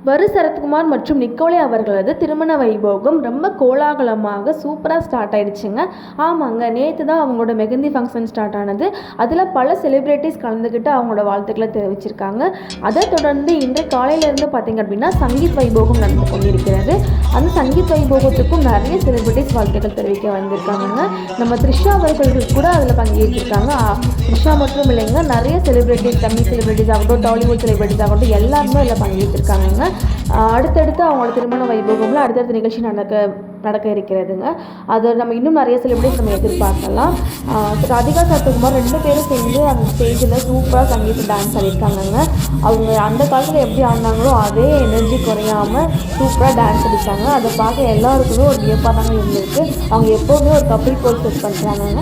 வரு சரத்குமார் மற்றும் நிக்கோலே அவர்களது திருமண வைபோகம் ரொம்ப கோலாகலமாக சூப்பராக ஸ்டார்ட் ஆயிடுச்சுங்க. ஆமாங்க, நேற்று தான் அவங்களோட மெஹந்தி ஃபங்க்ஷன் ஸ்டார்ட் ஆனது. அதில் பல செலிப்ரிட்டிஸ் கலந்துக்கிட்டு அவங்களோட வாழ்த்துக்களை தெரிவிச்சிருக்காங்க. அதை தொடர்ந்து இன்றைய காலையிலேருந்து பார்த்திங்க அப்படின்னா சங்கீத் வைபோகம் நடந்து கொண்டிருக்கிறது. அந்த சங்கீத் வைபோகத்துக்கும் நிறைய செலிப்ரிட்டிஸ் வாழ்த்துக்கள் தெரிவிக்க வந்திருக்காங்க. நம்ம த்ரிஷா அவர்கள் கூட அதில் பங்கேற்றிருக்காங்க. த்ரிஷா மட்டும் இல்லைங்க, நிறைய செலிப்ரிட்டிஸ், தமிழ் செலிப்ரிட்டிஸ் ஆகட்டும், டாலிவுட் செலிப்ரிட்டிஸ் ஆகட்டும், எல்லாருமே அதில் பங்கேற்றிருக்காங்க. அடுத்தடுத்து அவங்களோட திருமண வைபோகம்ல அடுத்தடுத்த நிகழ்ச்சி நடக்க இருக்கிறதுங்க. அது நம்ம இன்னும் நிறைய செலிப்ரிட்டிஸ் நம்ம எதிர்பார்க்கலாம். ராதிகா சரத்குமார் 2 பேரும் சேர்ந்து அந்த ஸ்டேஜில் சூப்பராக சங்கீத டான்ஸ் ஆடிருக்காங்கங்க. அவங்க அந்த காலத்தில் எப்படி ஆடினாங்களோ அதே எனர்ஜி குறையாமல் சூப்பராக டான்ஸ் அடித்தாங்க. அதை பார்க்க எல்லாருக்குமே ஒரு வியப்பாக தாங்க இருந்திருக்கு. அவங்க எப்போவுமே ஒரு கப்பிள் கோல் செட் பண்ணுறாங்கங்க.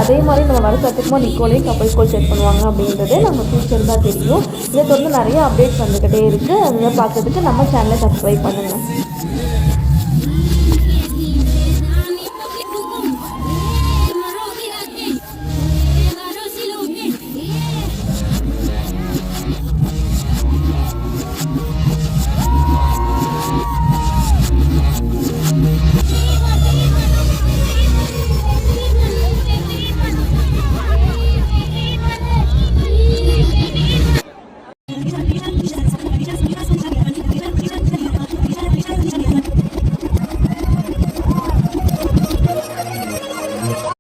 அதே மாதிரி நம்ம வர சரத்குமார் நிக்கோலையும் கப்பிள் கோல் செட் பண்ணுவாங்க அப்படின்றதே நம்ம ஃபியூச்சர் தான் தெரியும். இதை தொடர்ந்து நிறைய அப்டேட்ஸ் வந்துக்கிட்டே இருக்குது. அதை பார்க்கறதுக்கு நம்ம சேனலை சப்ஸ்கிரைப் பண்ணுங்கள்.